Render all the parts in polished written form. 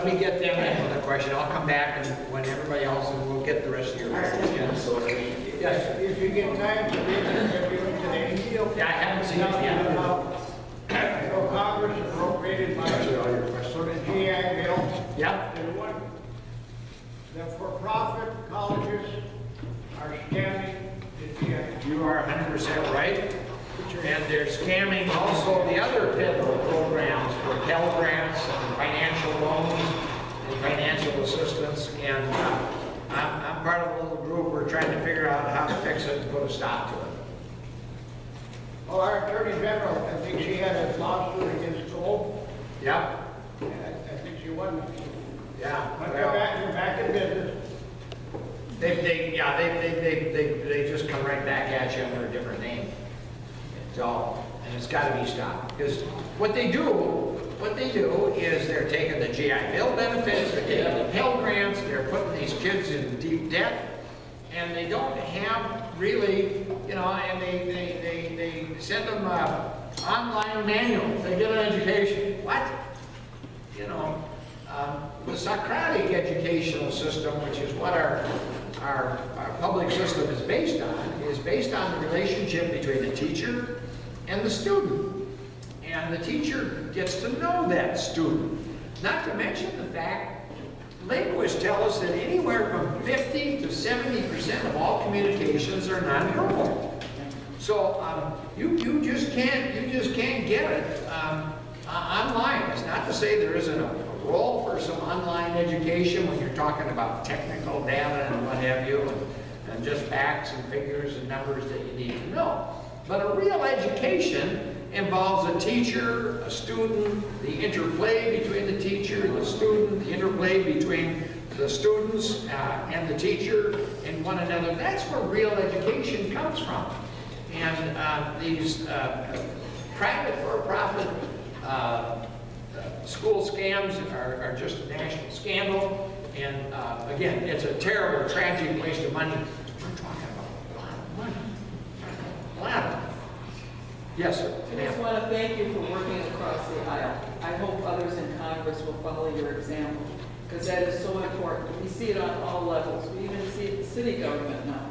let me get them another question. I'll come back and when everybody else, and we'll get the rest of your questions. Yes. If you get time to read it today, Yeah, I haven't seen it yet. So Congress appropriated money for the GI Bill. Yep. And what the for-profit colleges are scamming the GI Bill. You are 100% right. And they're scamming also the other federal programs for Pell Grants and financial loans and financial assistance. And I'm part of a little group. We're trying to figure out how to fix it and put a stop to it. Well, our Attorney General, I think she had a lawsuit against Gold. Yep. I think she won. Yeah. But they're back in business. They just come right back at you under a different name. So, and it's got to be stopped because what they do is they're taking the GI Bill benefits, they're taking the Pell Grants, they're putting these kids in deep debt, and they don't have really, you know, and they send them online manuals. They get an education. What? You know, the Socratic educational system, which is what our public system is based on the relationship between the teacher and the student. And the teacher gets to know that student. Not to mention the fact, linguists tell us that anywhere from 50 to 70% of all communications are nonverbal. So you just can't get it online. It's not to say there isn't a role for some online education when you're talking about technical data and what have you, and just facts and figures and numbers that you need to know. But a real education involves a teacher, a student, the interplay between the teacher and the student, the interplay between the students and the teacher and one another. That's where real education comes from. And these private for-profit school scams are just a national scandal. And again, it's a terrible, tragic waste of money. We're talking about a lot of money. A lot of money. Yes, sir. I just want to thank you for working across the aisle. I hope others in Congress will follow your example, because that is so important. We see it on all levels. We even see it in city government now.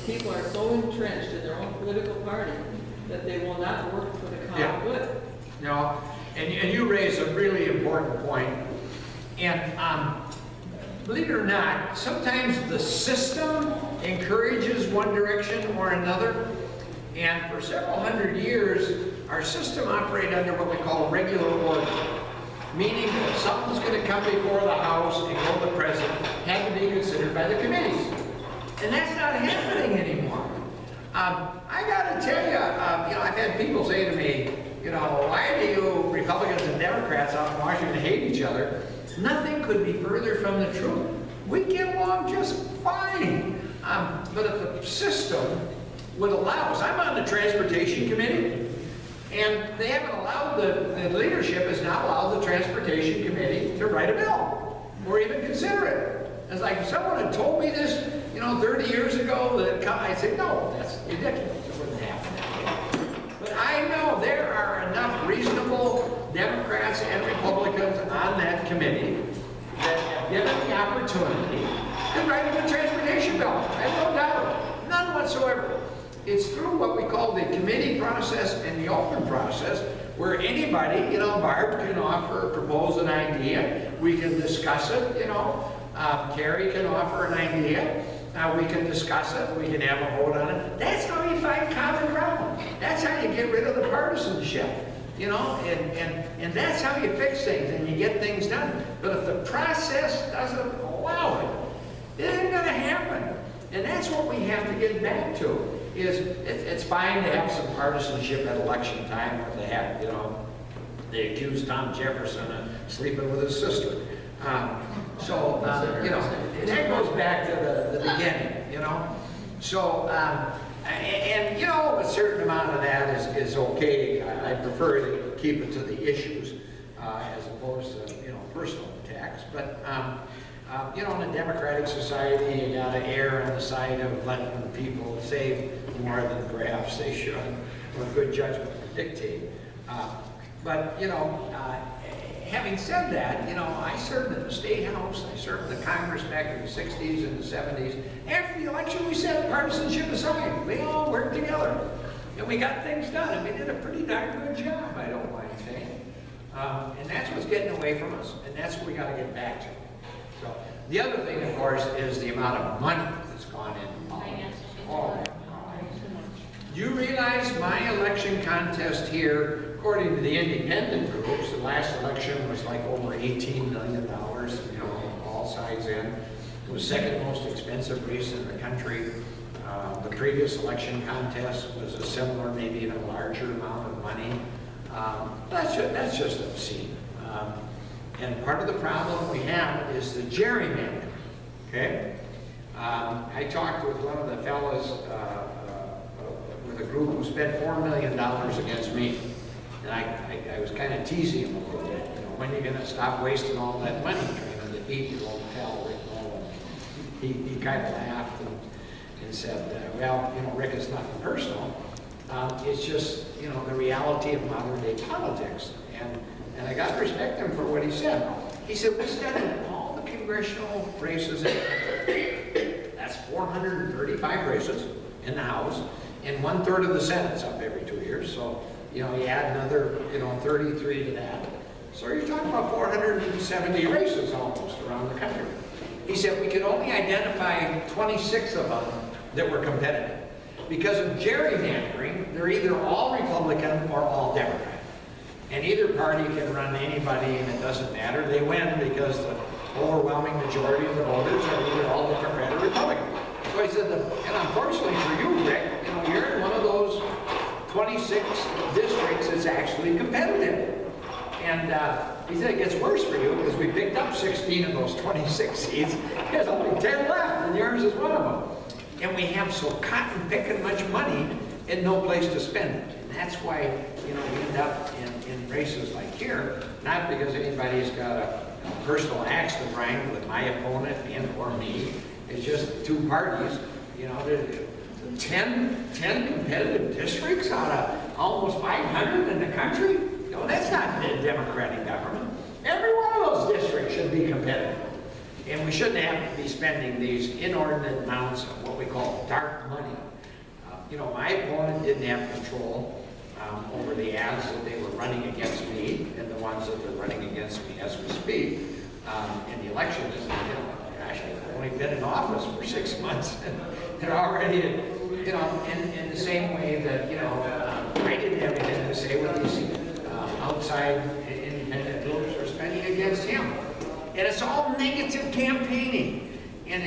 People are so entrenched in their own political party that they will not work for the common good. No, and you raise a really important point. And believe it or not, sometimes the system encourages one direction or another. And for several hundred years, our system operated under what we call regular order, meaning that something's going to come before the House and go to the President, had to be considered by the committees. And that's not happening anymore. I got to tell you, you know, I've had people say to me, you know, why do you Republicans and Democrats out in Washington hate each other? Nothing could be further from the truth. We get along just fine. But if the system would allow us, I'm on the Transportation Committee, and they haven't allowed, the leadership has not allowed the Transportation Committee to write a bill or even consider it. It's like if someone had told me this, you know, 30 years ago, that I'd say, no, that's ridiculous. It wouldn't happen. But I know there are enough reasonable Democrats and Republicans on that committee that have given the opportunity to write a transportation bill. I have no doubt, none whatsoever. It's through what we call the committee process and the open process, where anybody, you know, Barb can offer, propose an idea. We can discuss it, you know. Carrie can offer an idea. We can discuss it. We can have a vote on it. That's how you find common ground. That's how you get rid of the partisanship, you know, and that's how you fix things and you get things done. But if the process doesn't allow it, it ain't gonna happen. And that's what we have to get back to. Is it's fine to have some partisanship at election time, where they have, you know, they accused Tom Jefferson of sleeping with his sister. You know, that goes back to the beginning, you know. So, and you know, a certain amount of that is okay. I prefer to keep it to the issues as opposed to, you know, personal attacks. But you know, in a democratic society, you got to err on the side of letting the people say more than perhaps they should, or good judgment would dictate. But you know, having said that, you know, I served in the State House, I served in the Congress back in the 60s and the 70s. After the election, we set partisanship aside. We all worked together. And we got things done, and we did a pretty darn good job, I don't mind saying. And that's what's getting away from us, and that's what we got to get back to. So the other thing, of course, is the amount of money that's gone in. Oh, you realize my election contest here, according to the independent groups, the last election was like over $18 million, you know, all sides in. It was second most expensive race in the country. The previous election contest was a similar, maybe even a larger amount of money. That's just obscene. And part of the problem we have is the gerrymandering, okay? I talked with one of the fellas with a group who spent $4 million against me. And I was kind of teasing him a little bit. You know, when are you going to stop wasting all that money trying to defeat your old pal, Rick Nolan? He kind of laughed and said, well, you know, Rick, it's nothing personal. It's just, you know, the reality of modern day politics. And I got to respect him for what he said. He said, we studied all the congressional races in the country. That's 435 races in the House, and 1/3 of the Senate's up every 2 years. So, you know, you add another, you know, 33 to that. So you're talking about 470 races almost around the country. He said we could only identify 26 of them that were competitive. Because of gerrymandering, they're either all Republican or all Democrat. And either party can run anybody and it doesn't matter. They win because the overwhelming majority of the voters are either all Democrat or Republican. So he said, and unfortunately for you, Rick, you know, you're in one of those 26 districts that's actually competitive. And he said it gets worse for you because we picked up 16 of those 26 seats. There's only 10 left, and yours is one of them. And we have so cotton-picking much money and no place to spend it. And that's why, you know, we end up in races like here, not because anybody's got a personal axe to grind with my opponent and or me. It's just two parties, you know, 10 competitive districts out of almost 500 in the country. No, that's not a democratic government. Every one of those districts should be competitive. And we shouldn't have to be spending these inordinate amounts of what we call dark money. You know, my opponent didn't have control over the ads that they were running against me and the ones that they're running against me as we speak. And the election is, you know, gosh, I've only been in office for 6 months and they're already, you know, in the same way that, you know, I didn't have anything to say with these outside independent groups are spending against him. And it's all negative campaigning. And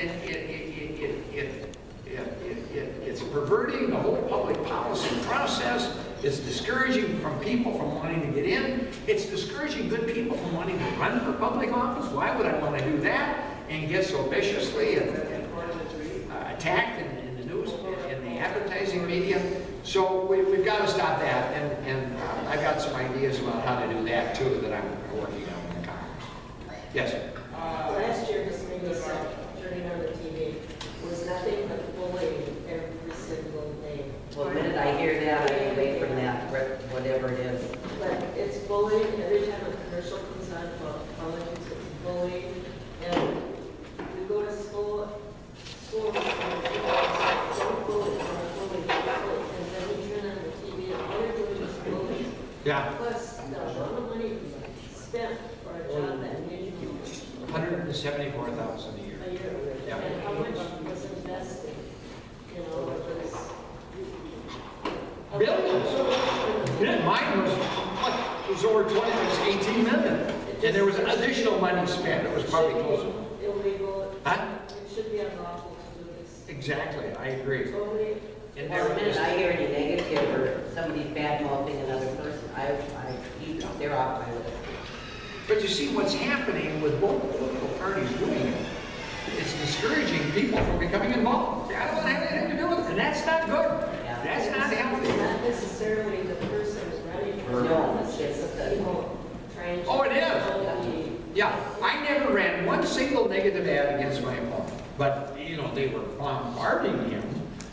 it's perverting the whole public policy process. It's discouraging from people from wanting to get in. It's discouraging good people from wanting to run for public office. Why would I want to do that and get so viciously attacked in the news, in the advertising media? So we've got to stop that, and I've got some ideas about how to do that too that I'm working on in the Congress. Yes? Last year, this made us turning on the TV was nothing but bullying every single day. Well, the minute I hear that, I wait from that, whatever it is. But it's bullying every time a commercial comes on for politics. It's bullying, and we go to school, don't bully, don't bully, and then we turn on the TV and all they're doing is bullying. Yeah. Plus, the amount of money spent for a job that made you $174,000 a year. a year, Yeah. and how much was invested, you know, it was. Billions. Yeah, mine was over 20, it was 18 million. And there was additional money spent. It was probably closer. Illegal. Huh? It should be unlawful to do this. Exactly, I agree. Totally. And Well, the minute was, I hear any negative or somebody's bad mouthing another person, they're off my list. but you see what's happening with both political parties doing it. It's discouraging people from becoming involved. I don't want to have anything to do with it, and that's not good. Yeah. That's not It's healthy. not necessarily the person who's running for No, office, it's it's the the- people trying to. Oh, it is. Totally. Yeah, I never ran one single negative ad against my opponent, but you know they were bombarding him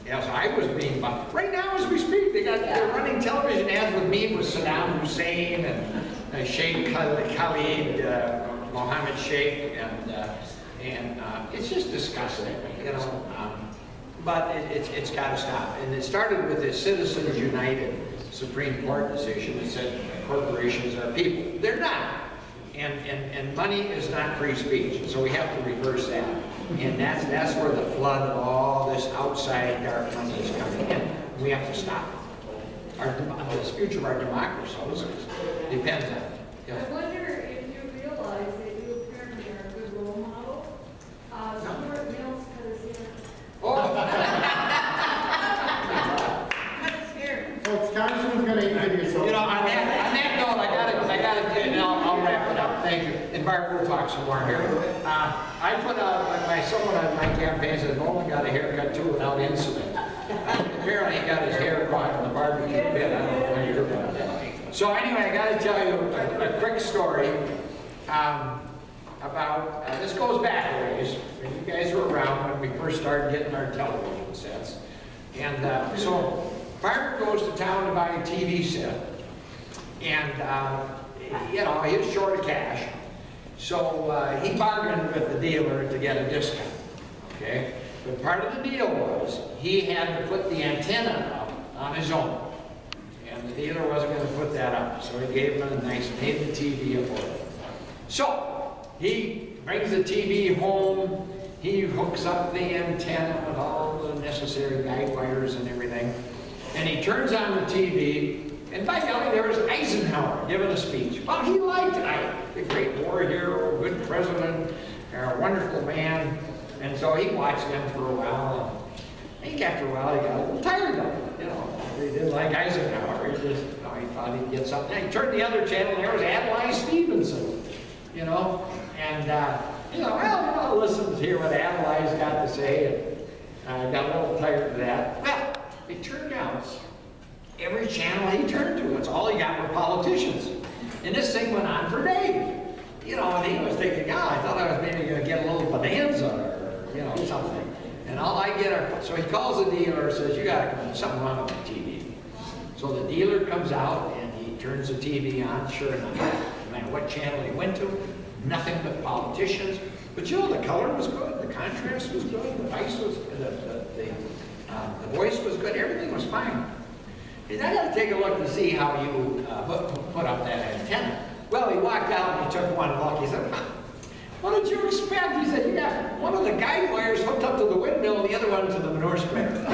as I was being bombarded. Right now, as we speak, they're running television ads with me with Saddam Hussein and Sheikh Khalid Mohammed Sheikh, and it's just disgusting, you know. But it's got to stop. And it started with the Citizens United Supreme Court decision that said corporations are people. They're not. And money is not free speech. So we have to reverse that. And that's where the flood of all this outside dark money is coming in. We have to stop it. The future of our democracy depends on it. Yeah. I wonder if you realize that you apparently are a good role model. Stuart Mills cut his hair. Oh. Folks, Congressman's gonna introduce you. You know, on that note, I gotta, and I'll wrap it up. Thank you. And Barbara will talk some more here. I put out, someone on my campaign said, Nolan got a haircut too without incident. Apparently he got his hair caught in the barbecue pit. I don't know if you heard about that. So anyway, I gotta tell you a quick story about, this goes back a ways. You guys were around when we first started getting our television sets. And so Farmer goes to town to buy a TV set. And, you know, he was short of cash. So he bargained with the dealer to get a discount, okay? But part of the deal was he had to put the antenna up on his own. And the dealer wasn't going to put that up. So he gave him a nice, made the TV affordable. So he brings the TV home. He hooks up the antenna with all the necessary guide wires and everything. And he turns on the TV. And by golly, there was Eisenhower giving a speech. Well, he liked Ike, the great war hero, good president, a wonderful man. And so he watched them for a while. And I think after a while, he got a little tired of it. You know, he didn't like Eisenhower. He just, you know, he thought he'd get something. And he turned the other channel, and there was Adlai Stevenson. You know, and you know, well, listen to hear what Adlai's got to say. And I got a little tired of that. Well, it turned out. Every channel he turned to, that's all he got were politicians. And this thing went on for days. You know, and he was thinking, oh, I thought I was maybe going to get a little bonanza or, you know, something. And all I get are, so he calls the dealer and says, you got to come, something wrong with the TV. So the dealer comes out and he turns the TV on, sure enough, no matter what channel he went to, nothing but politicians. But you know, the color was good, the contrast was good, the voice was, the voice was good, everything was fine. He said, I got to take a look to see how you put up that antenna. Well, he walked out and he took one look. He said, what did you expect? He said, you got one of the guide wires hooked up to the windmill and the other one to the manure spreader.